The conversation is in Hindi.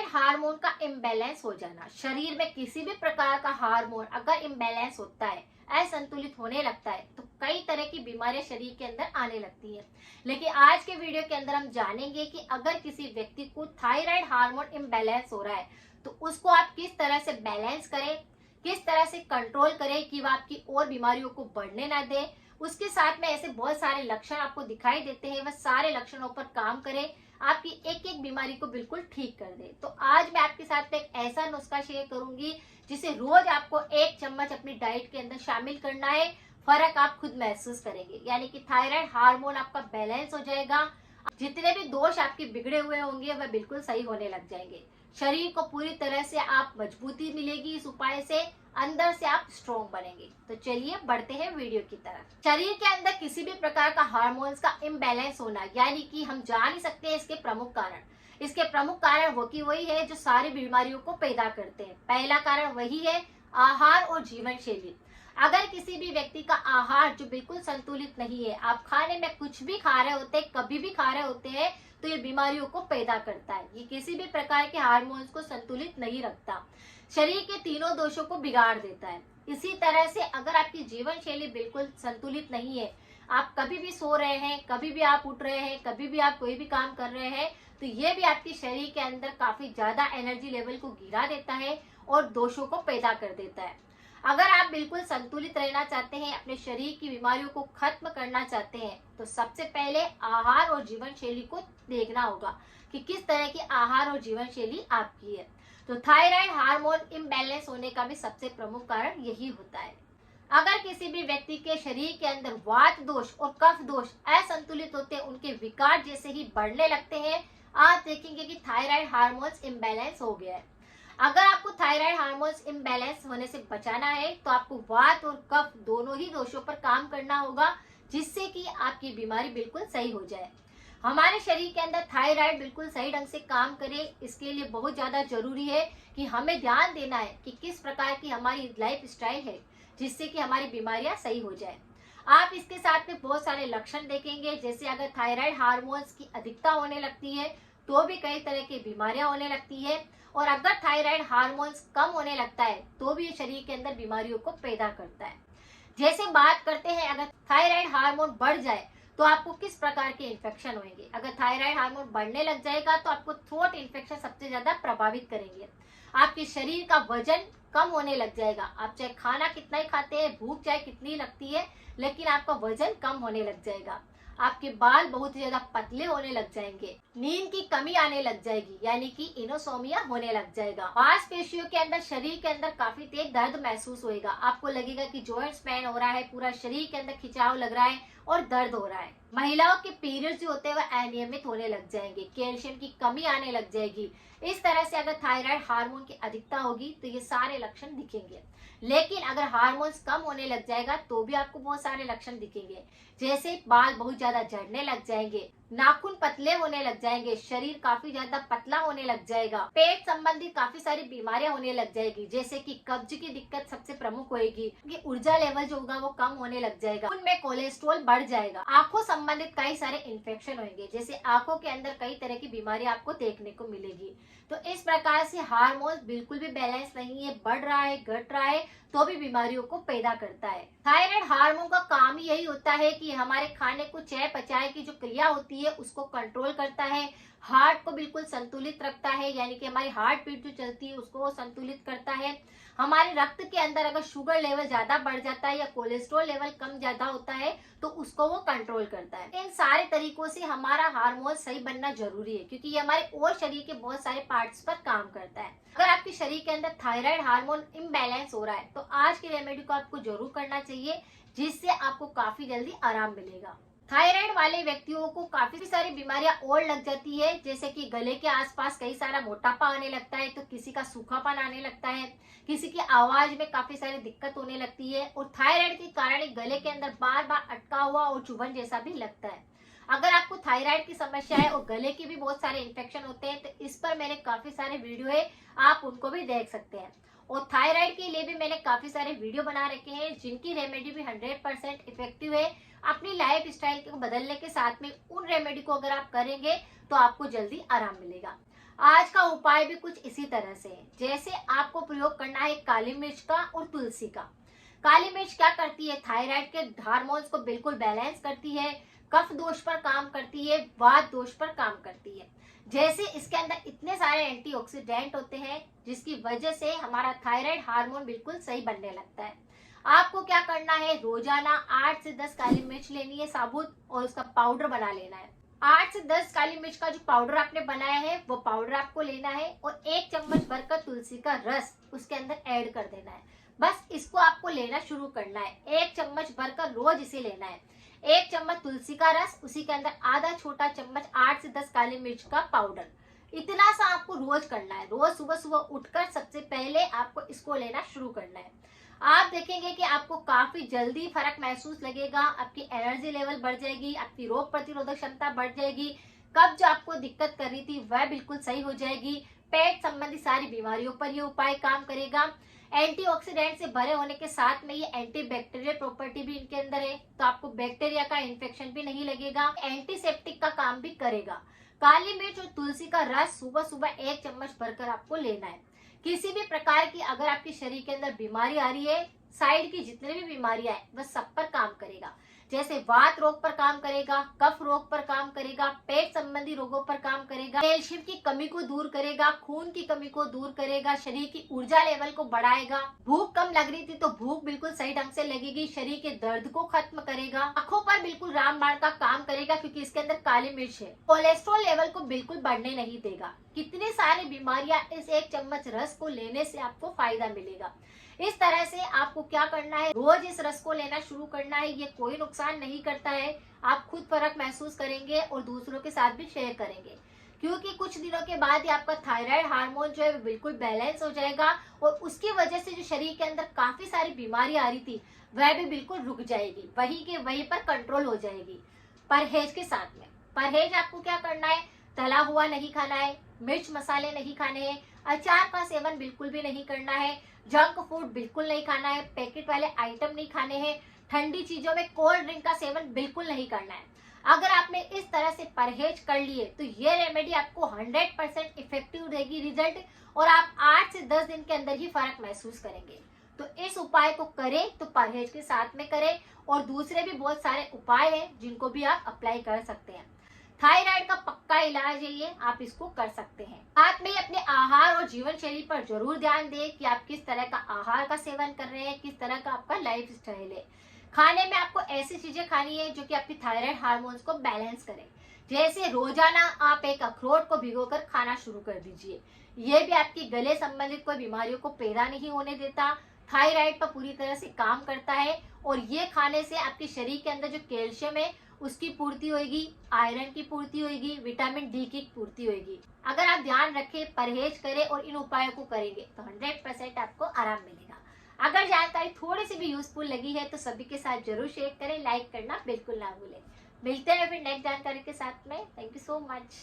थायराइड हार्मोन का इम्बैलेंस हो जाना, शरीर में किसी भी प्रकार का हार्मोन अगर इम्बैलेंस होता है, असंतुलित होने लगता है, तो कई तरह की बीमारियां शरीर के अंदर आने लगती है। लेकिन आज के वीडियो के अंदर हम जानेंगे कि अगर किसी व्यक्ति को थायराइड हार्मोन इम्बैलेंस हो रहा है तो उसको आप किस तरह से बैलेंस करें, किस तरह से कंट्रोल करें कि वह आपकी और बीमारियों को बढ़ने ना दे। उसके साथ में ऐसे बहुत सारे लक्षण आपको दिखाई देते हैं, वह सारे लक्षणों पर काम करें, आपकी एक एक बीमारी को बिल्कुल ठीक कर दे। तो आज मैं आपके साथ एक ऐसा नुस्खा शेयर करूंगी जिसे रोज आपको 1 चम्मच अपनी डाइट के अंदर शामिल करना है। फर्क आप खुद महसूस करेंगे, यानी कि थायराइड हार्मोन आपका बैलेंस हो जाएगा। जितने भी दोष आपके बिगड़े हुए होंगे वह बिल्कुल सही होने लग जाएंगे। शरीर को पूरी तरह से आप मजबूती मिलेगी इस उपाय से, अंदर से आप स्ट्रॉन्ग बनेंगे। तो चलिए बढ़ते हैं वीडियो की तरफ। शरीर के अंदर किसी भी प्रकार का हार्मोन्स का इम्बैलेंस होना, यानी कि हम जान नहीं सकते इसके प्रमुख कारण। इसके प्रमुख कारण वो की वही है जो सारी बीमारियों को पैदा करते हैं। पहला कारण वही है आहार और जीवन शैली। अगर किसी भी व्यक्ति का आहार जो बिल्कुल संतुलित नहीं है, आप खाने में कुछ भी खा रहे होते हैं, कभी भी खा रहे होते हैं, तो ये बीमारियों को पैदा करता है। ये किसी भी प्रकार के हार्मोन्स को संतुलित नहीं रखता, शरीर के तीनों दोषों को बिगाड़ देता है। इसी तरह से अगर आपकी जीवन शैली बिल्कुल संतुलित नहीं है, आप कभी भी सो रहे हैं, कभी भी आप उठ रहे हैं, कभी भी आप कोई भी काम कर रहे हैं, तो ये भी आपके शरीर के अंदर काफी ज्यादा एनर्जी लेवल को गिरा देता है और दोषों को पैदा कर देता है। अगर आप बिल्कुल संतुलित रहना चाहते हैं, अपने शरीर की बीमारियों को खत्म करना चाहते हैं, तो सबसे पहले आहार और जीवन शैली को देखना होगा कि किस तरह की आहार और जीवन शैली आपकी है। तो थायराइड हार्मोन इम्बैलेंस होने का भी सबसे प्रमुख कारण यही होता है। अगर किसी भी व्यक्ति के शरीर के अंदर वात दोष और कफ दोष असंतुलित होते हैं, उनके विकार जैसे ही बढ़ने लगते हैं, आप देखेंगे कि थायराइड हार्मोन्स इम्बैलेंस हो गया है। अगर आपको थायराइड हार्मोन्स इम्बैलेंस होने से बचाना है तो आपको वात और कफ दोनों ही दोषों पर काम करना होगा, जिससे कि आपकी बीमारी बिल्कुल सही हो जाए। हमारे शरीर के अंदर थायराइड बिल्कुल सही ढंग से काम करे, इसके लिए बहुत ज्यादा जरूरी है कि हमें ध्यान देना है कि किस प्रकार की हमारी लाइफ स्टाइल है, जिससे कि हमारी बीमारियां सही हो जाए। आप इसके साथ में बहुत सारे लक्षण देखेंगे, जैसे अगर थायराइड हार्मोन्स की अधिकता होने लगती है तो भी कई तरह की बीमारियां होने लगती है, और अगर थायराइड हार्मोन्स कम होने लगता है तो भी शरीर के अंदर बीमारियों को पैदा करता है। जैसे बात करते हैं, अगर थायराइड हार्मोन बढ़ जाए तो आपको किस प्रकार के इन्फेक्शन होंगे। अगर थायराइड हार्मोन बढ़ने लग जाएगा तो आपको थ्रोट इन्फेक्शन सबसे ज्यादा प्रभावित करेंगे। आपके शरीर का वजन कम होने लग जाएगा। आप चाहे खाना कितना ही खाते हैं, भूख चाहे कितनी लगती है, लेकिन आपका वजन कम होने लग जाएगा। आपके बाल बहुत ही ज्यादा पतले होने लग जाएंगे, नींद की कमी आने लग जाएगी, यानी कि इनोसोमिया होने लग जाएगा। मांसपेशियों के अंदर, शरीर के अंदर काफी तेज दर्द महसूस होएगा। आपको लगेगा कि जॉइंट्स पेन हो रहा है, पूरा शरीर के अंदर खिंचाव लग रहा है और दर्द हो रहा है। महिलाओं के पीरियड्स जो होते हैं वह अनियमित होने लग जाएंगे, कैल्शियम की कमी आने लग जाएगी। इस तरह से अगर थायराइड हार्मोन की अधिकता होगी तो ये सारे लक्षण दिखेंगे। लेकिन अगर हार्मोन्स कम होने लग जाएगा तो भी आपको बहुत सारे लक्षण दिखेंगे, जैसे बाल बहुत ज्यादा झड़ने लग जाएंगे, नाखून पतले होने लग जाएंगे, शरीर काफी ज्यादा पतला होने लग जाएगा, पेट संबंधी काफी सारी बीमारियां होने लग जाएगी, जैसे कि कब्ज की दिक्कत सबसे प्रमुख होगी, कि ऊर्जा लेवल जो होगा वो कम होने लग जाएगा, उनमें कोलेस्ट्रॉल बढ़ जाएगा, आंखों संबंधित कई सारे इन्फेक्शन होंगे, जैसे आंखों के अंदर कई तरह की बीमारी आपको देखने को मिलेगी। तो इस प्रकार से हार्मोन्स बिल्कुल भी बैलेंस नहीं है, बढ़ रहा है, घट रहा है, तो भी बीमारियों को पैदा करता है। थायराइड हार्मोन का काम ही यही होता है कि हमारे खाने को चय पचाए की जो क्रिया होती है उसको कंट्रोल करता है, हार्ट को बिल्कुल संतुलित रखता है, यानी कि हमारी हार्ट बीट जो चलती है उसको वो संतुलित करता है। हमारे रक्त के अंदर अगर शुगर लेवल ज्यादा बढ़ जाता है या कोलेस्ट्रॉल लेवल कम ज्यादा होता है तो उसको वो कंट्रोल करता है। इन सारे तरीकों से हमारा हार्मोन सही बनना जरूरी है, क्योंकि ये हमारे और शरीर के बहुत सारे पार्ट्स पर काम करता है। अगर आपके शरीर के अंदर थायराइड हार्मोन इम्बैलेंस हो रहा है तो आज की रेमेडी को आपको जरूर करना चाहिए, जिससे आपको काफी जल्दी आराम मिलेगा। थायराइड वाले व्यक्तियों को काफी सारी बीमारियां और लग जाती है, जैसे कि गले के आसपास कई सारा मोटापा आने लगता है, तो किसी का सूखापन आने लगता है, किसी की आवाज में काफी सारी दिक्कत होने लगती है, और थायराइड के कारण गले के अंदर बार बार अटका हुआ और चुभन जैसा भी लगता है। अगर आपको थायराइड की समस्या है और गले के भी बहुत सारे इन्फेक्शन होते हैं तो इस पर मैंने काफी सारे वीडियो है, आप उनको भी देख सकते हैं। और थायराइड के लिए भी मैंने काफी सारे वीडियो बना रखे हैं, जिनकी रेमेडी भी 100% इफेक्टिव है। अपनी लाइफ स्टाइल को बदलने के साथ में उन रेमेडी को अगर आप करेंगे तो आपको जल्दी आराम मिलेगा। आज का उपाय भी कुछ इसी तरह से है। जैसे आपको प्रयोग करना है काली मिर्च का और तुलसी का। काली मिर्च क्या करती है, थायराइड के हार्मोन्स को बिल्कुल बैलेंस करती है, कफ दोष पर काम करती है, वात दोष पर काम करती है। जैसे इसके अंदर इतने सारे एंटीऑक्सीडेंट होते हैं जिसकी वजह से हमारा थायराइड हार्मोन बिल्कुल सही बनने लगता है। आपको क्या करना है, रोजाना 8 से 10 काली मिर्च लेनी है साबुत और उसका पाउडर बना लेना है। 8 से 10 काली मिर्च का जो पाउडर आपने बनाया है वो पाउडर आपको लेना है और 1 चम्मच भरकर तुलसी का रस उसके अंदर ऐड कर देना है। बस इसको आपको लेना शुरू करना है, 1 चम्मच भरकर रोज इसे लेना है। 1 चम्मच तुलसी का रस, उसी के अंदर आधा छोटा चम्मच 8 से 10 काली मिर्च का पाउडर। इतना सा आपको रोज करना है। रोज सुबह सुबह उठकर सबसे पहले आपको इसको लेना शुरू करना है। आप देखेंगे कि आपको काफी जल्दी फर्क महसूस लगेगा, आपकी एनर्जी लेवल बढ़ जाएगी, आपकी रोग प्रतिरोधक क्षमता बढ़ जाएगी, कब्ज आपको दिक्कत कर रही थी वह बिल्कुल सही हो जाएगी, पेट संबंधी सारी बीमारियों पर ये उपाय काम करेगा। एंटीऑक्सीडेंट से भरे होने के साथ में ये एंटीबैक्टीरियल प्रॉपर्टी भी इनके अंदर है, तो आपको बैक्टीरिया का इन्फेक्शन भी नहीं लगेगा, एंटीसेप्टिक का काम भी करेगा। काली मिर्च और तुलसी का रस सुबह सुबह 1 चम्मच भरकर आपको लेना है। किसी भी प्रकार की अगर आपके शरीर के अंदर बीमारी आ रही है, साइड की जितने भी बीमारियां है वह सब पर काम करेगा। जैसे वात रोग पर काम करेगा, कफ रोग पर काम करेगा, पेट संबंधी रोगों पर काम करेगा, कैल्शियम की कमी को दूर करेगा, खून की कमी को दूर करेगा, शरीर की ऊर्जा लेवल को बढ़ाएगा। भूख कम लग रही थी तो भूख बिल्कुल सही ढंग से लगेगी, शरीर के दर्द को खत्म करेगा, आंखों पर बिल्कुल रामबाण का काम करेगा क्योंकि इसके अंदर काली मिर्च है। कोलेस्ट्रॉल लेवल को बिल्कुल बढ़ने नहीं देगा। कितनी सारी बीमारियां इस 1 चम्मच रस को लेने से आपको फायदा मिलेगा। इस तरह से आपको क्या करना है, रोज इस रस को लेना शुरू करना है। ये कोई नुकसान नहीं करता है, आप खुद फर्क महसूस करेंगे और दूसरों के साथ भी शेयर करेंगे, क्योंकि कुछ दिनों के बाद ही आपका थायराइड हार्मोन जो है वो बिल्कुल बैलेंस हो जाएगा और उसकी वजह से जो शरीर के अंदर काफी सारी बीमारी आ रही थी वह भी बिल्कुल रुक जाएगी, वही के वहीं पर कंट्रोल हो जाएगी। परहेज के साथ में, परहेज आपको क्या करना है, तला हुआ नहीं खाना है, मिर्च मसाले नहीं खाने हैं, अचार का सेवन बिल्कुल भी नहीं करना है, जंक फूड बिल्कुल नहीं खाना है, पैकेट वाले आइटम नहीं खाने हैं, ठंडी चीजों में कोल्ड ड्रिंक का सेवन बिल्कुल नहीं करना है। अगर आपने इस तरह से परहेज कर लिए तो ये रेमेडी आपको 100% इफेक्टिव देगी रिजल्ट, और आप 8 से 10 दिन के अंदर ही फर्क महसूस करेंगे। तो इस उपाय को करें तो परहेज के साथ में करें, और दूसरे भी बहुत सारे उपाय हैं जिनको भी आप अप्लाई कर सकते हैं। थायराइड का पक्का इलाज है ये, आप इसको कर सकते हैं। साथ में अपने आहार और जीवन शैली पर जरूर ध्यान दें कि आप किस तरह का आहार का सेवन कर रहे हैं, किस तरह का आपका लाइफ स्टाइल है। खाने में आपको ऐसी चीजें खानी है जो कि आपकी थायराइड हार्मोन्स को बैलेंस करें। जैसे रोजाना आप एक अखरोट को भिगोकर खाना शुरू कर दीजिए, ये भी आपकी गले संबंधित कोई बीमारियों को पैदा नहीं होने देता, थायराइड पर पूरी तरह से काम करता है, और ये खाने से आपके शरीर के अंदर जो कैल्शियम है उसकी पूर्ति होगी, आयरन की पूर्ति होगी, विटामिन डी की पूर्ति होगी। अगर आप ध्यान रखें, परहेज करें और इन उपायों को करेंगे तो 100% आपको आराम मिलेगा। अगर जानकारी थोड़ी सी भी यूजफुल लगी है तो सभी के साथ जरूर शेयर करें, लाइक करना बिल्कुल ना भूलें। मिलते हैं फिर नेक्स्ट जानकारी के साथ में। Thank you so much.